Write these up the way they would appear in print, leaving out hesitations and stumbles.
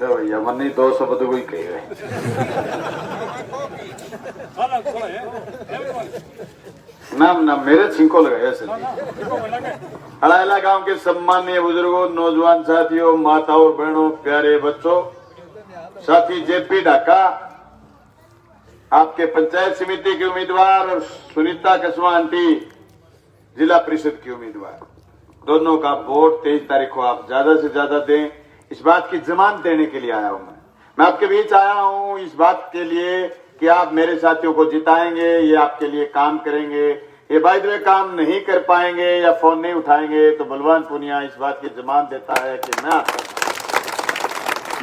भैया मन नहीं 200 बदू कोई कहे नाम नाम मेरे छिंको लगाया सर। अड़ायला गांव के सम्मानीय बुजुर्गों, नौजवान साथियों, माताओं, बहनों, प्यारे बच्चों, साथी जेपी ढाका, आपके पंचायत समिति के उम्मीदवार और सुनीता कसवा आंटी जिला परिषद की उम्मीदवार, दोनों का वोट 23 तारीख को आप ज्यादा से ज्यादा दें। इस बात की जमानत देने के लिए आया हूं मैं आपके बीच आया हूं इस बात के लिए कि आप मेरे साथियों को जिताएंगे, ये आपके लिए काम करेंगे। ये बाय द वे काम नहीं कर पाएंगे या फोन नहीं उठाएंगे तो बलवान पूनिया इस बात की जमानत देता है कि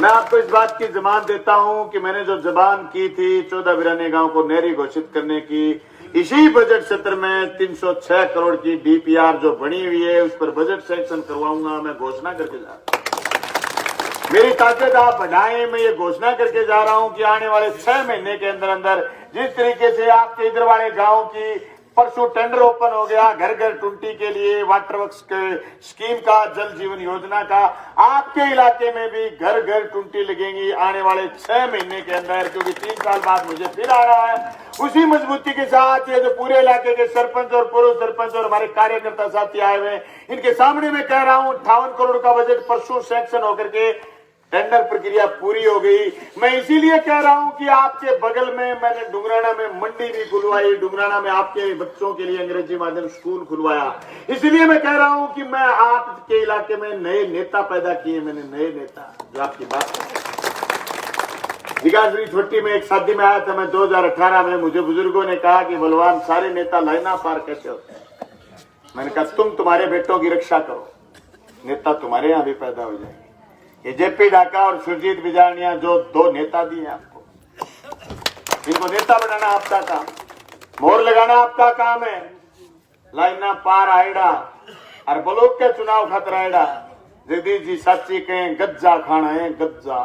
मैं आपको इस बात की जमानत देता हूं कि मैंने जो जबान की थी 14 बिराने गांव को नहरी घोषित करने की, इसी बजट सत्र में 306 करोड़ की डीपीआर जो बनी हुई है उस पर बजट सैंक्शन करवाऊंगा। मैं घोषणा करके जा रहा हूं, मेरी ताकत आप बढ़ाएं। मैं ये घोषणा करके जा रहा हूं कि आने वाले 6 महीने के अंदर अंदर जिस तरीके से आपके इधर वाले गांव की परसों टेंडर ओपन हो गया घर घर टुंटी के लिए, वाटर वर्क्स के स्कीम का, जल जीवन योजना का, आपके इलाके में भी घर घर टुंटी लगेंगी आने वाले 6 महीने के अंदर, क्योंकि 3 साल बाद मुझे फिर आ रहा है। उसी मजबूती के साथ ये जो पूरे इलाके के सरपंच और पूर्व सरपंच और हमारे कार्यकर्ता साथी आए हुए, इनके सामने मैं कह रहा हूं 58 करोड़ का बजट परसों सैंक्शन होकर के टेंडर प्रक्रिया पूरी हो गई। मैं इसीलिए कह रहा हूं कि आपके बगल में मैंने डुंगराना में मंडी भी खुलवाई, डुंगराना में आपके बच्चों के लिए अंग्रेजी माध्यम स्कूल खुलवाया। इसलिए मैं कह रहा हूं कि मैं आपके इलाके में नए नेता पैदा किए, मैंने नए नेता जो आपकी बात विकास छोटी में एक शादी में आया था मैं 2018 में, मुझे बुजुर्गों ने कहा कि बलवान सारे नेता लाइना पार कैसे होते हैं। मैंने कहा तुम तुम्हारे बेटों की रक्षा करो, नेता तुम्हारे यहां भी पैदा हो जाएंगे। ये जेपी ढाका और सुरजीत बिजारनिया जो 2 नेता दिए आपको, इनको नेता बनाना आपका काम, मोहर लगाना आपका काम है। लाइना पार आएगा और ब्लॉक के चुनाव खतरा आएगा। जगदीश जी सच्ची कहें गज्जा खाना है, गज्जा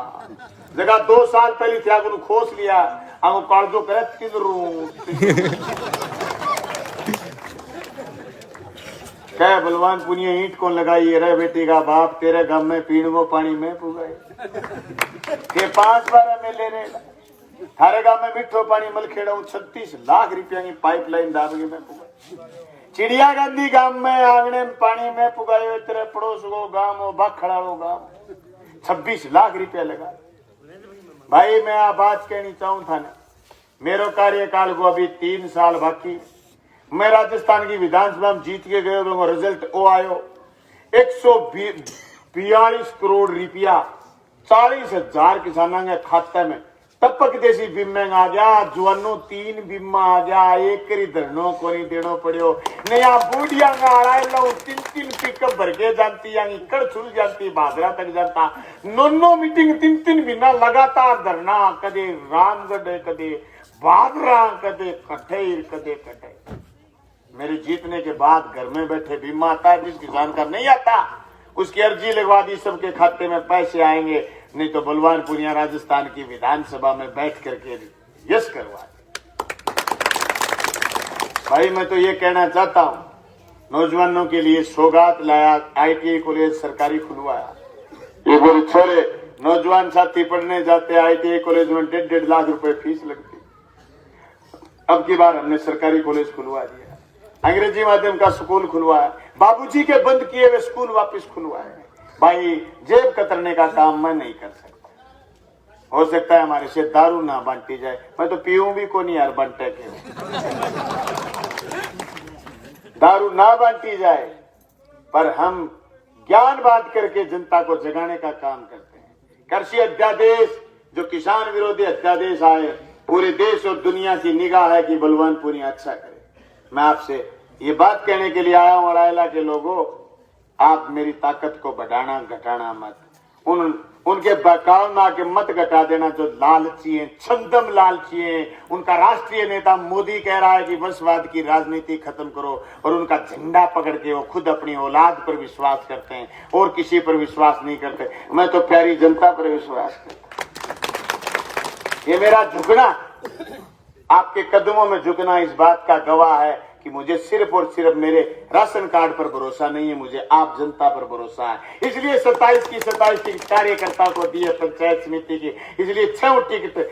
जगह 2 साल पहले थे आपको खोस लिया, हम कागजों करे क्या बलवान पुनिया ईंट कौन लगाई रे बेटी का बाप, तेरे गांव में पीणवो पानी में पुगाए के 5 बार में ले रहे थारे गांव में मिठो पानी मलखेड़ा 36 लाख रुपया की पाइपलाइन दाबगे में पुगाए। चिड़िया गांधी गांव में आंगने में पानी में पुगाए, तेरे पड़ोस को गांव हो बाखड़ा हो गांव 26 लाख रुपया लगा। भाई मैं आप बात कहनी चाहूं था ना, मेरे कार्यकाल को अभी 3 साल बाकी। मैं राजस्थान की विधानसभा में जीत के गए, रिजल्ट वो आयो 142 करोड़ रुपया 40,000 किसानों के खाते में टपक देसी बीमा आ गया, जुआनो 3 बीमा आ गया, एक करी धरनो को नहीं देनो पड़ो। नया बूढ़िया लो 3 पिकअप भर के जानती यानी कड़ छुल जाती, भादरा तक जाता, नोनो मीटिंग 3 महीना लगातार धरना, कदे रामगढ़ कदे भादरा कदे कठेर कदे कठेर। मेरे जीतने के बाद घर में बैठे बीमा आता है, जिस किसान का नहीं आता उसकी अर्जी लगवा दी, सबके खाते में पैसे आएंगे। नहीं तो बलवान पुनिया राजस्थान की विधानसभा में बैठ करके यस करवा दे। भाई मैं तो ये कहना चाहता हूं, नौजवानों के लिए सौगात लाया, ITI कॉलेज सरकारी खुलवाया। ये बोले छोरे नौजवान साथी पढ़ने जाते ITI कॉलेज में 1.5 लाख रुपए फीस लगती, अब की बार हमने सरकारी कॉलेज खुलवा दिया, अंग्रेजी माध्यम का स्कूल खुलवाया, बाबूजी के बंद किए हुए स्कूल वापस खुलवाए। भाई जेब कतरने का काम मैं नहीं कर सकता, हो सकता है हमारे से दारू ना बांटी जाए, मैं तो पीऊं भी को नहीं यार बंटे के दारू ना बांटी जाए, पर हम ज्ञान बांट करके जनता को जगाने का काम करते हैं। कृषि अध्यादेश जो किसान विरोधी अध्यादेश आए, पूरे देश और दुनिया की निगाह है कि बलवान पुनिया अच्छा करे। मैं आपसे ये बात कहने के लिए आया हूं, रायला के लोगों, आप मेरी ताकत को बढ़ाना घटाना मत, उनके बहकाव में आके मत घटा देना जो लालची हैं, छंदम लालची हैं। उनका राष्ट्रीय नेता मोदी कह रहा है कि वंशवाद की राजनीति खत्म करो, और उनका झंडा पकड़ के वो खुद अपनी औलाद पर विश्वास करते हैं और किसी पर विश्वास नहीं करते। मैं तो प्यारी जनता पर विश्वास करता। ये मेरा झुकना, आपके कदमों में झुकना इस बात का गवाह है कि मुझे सिर्फ और सिर्फ मेरे राशन कार्ड पर भरोसा नहीं है, मुझे आप जनता पर भरोसा है। इसलिए 27 की 27 टिकट कार्यकर्ता को दिए पंचायत समिति की, इसलिए 6 टिकट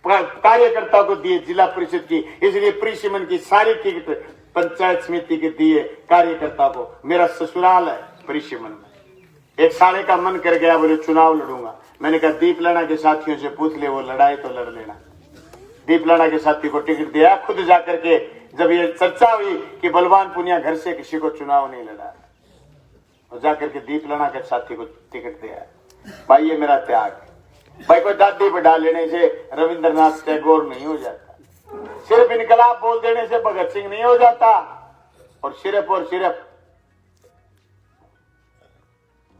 कार्यकर्ता को दिए जिला परिषद की, इसलिए प्रिसिमन की सारी टिकट पंचायत समिति के दिए कार्यकर्ता को। मेरा ससुराल है प्रिसिमन में। एक साले का मन कर गया, बोले चुनाव लड़ूंगा। मैंने कहा दीप लाना के साथियों से पूछ ले, वो लड़ाई तो लड़ लेना। दीप लाना के साथी को टिकट दिया। खुद जाकर के जब ये चर्चा हुई कि बलवान पुनिया घर से किसी को चुनाव नहीं लड़ा, और जाकर के दीप लाना के साथी को टिकट दिया। भाई ये मेरा त्याग है। भाई कोई दादी बढ़ा लेने से रविंद्रनाथ टैगोर नहीं हो जाता, सिर्फ इनकलाब बोल देने से भगत सिंह नहीं हो जाता, और सिर्फ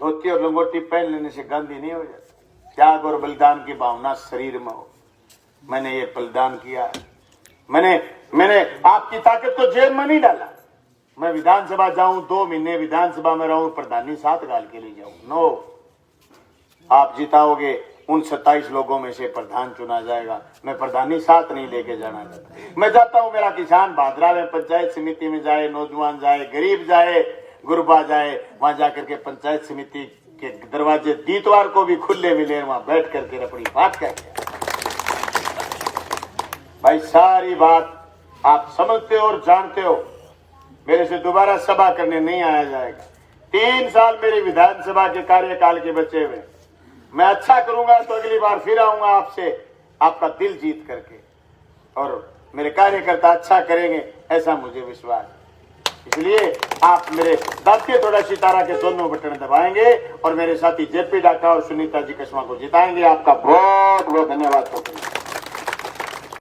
धोती और लंगोटी पहन लेने से गांधी नहीं हो जाता। त्याग और बलिदान की भावना शरीर में हो। मैंने ये बलिदान किया है। मैंने आपकी ताकत को जेब में नहीं डाला। मैं विधानसभा जाऊं, 2 महीने विधानसभा में रहूं, प्रधानी 7 गाल के लिए जाऊं। नो, आप जिताओगे, उन 27 लोगों में से प्रधान चुना जाएगा। मैं प्रधानी 7 नहीं लेके जाना चाहता। मैं चाहता हूं मेरा किसान भादरा में पंचायत समिति में जाए, नौजवान जाए, गरीब जाए, गुरबा जाए, वहां जाकर के पंचायत समिति के दरवाजे दीतवार को भी खुले मिले, वहां बैठ करके अपनी बात कहते हैं। भाई सारी बात आप समझते हो और जानते हो। मेरे से दोबारा सभा करने नहीं आया जाएगा। 3 साल मेरे विधानसभा के कार्यकाल के बचे हुए। मैं अच्छा करूंगा तो अगली बार फिर आऊंगा आपसे, आपका दिल जीत करके, और मेरे कार्यकर्ता अच्छा करेंगे ऐसा मुझे विश्वास है। इसलिए आप मेरे दात्य थोड़ा सितारा के दोनों बटन दबाएंगे और मेरे साथी जेपी डाका और सुनीता जी कस्मा को जिताएंगे। आपका बहुत बहुत धन्यवाद।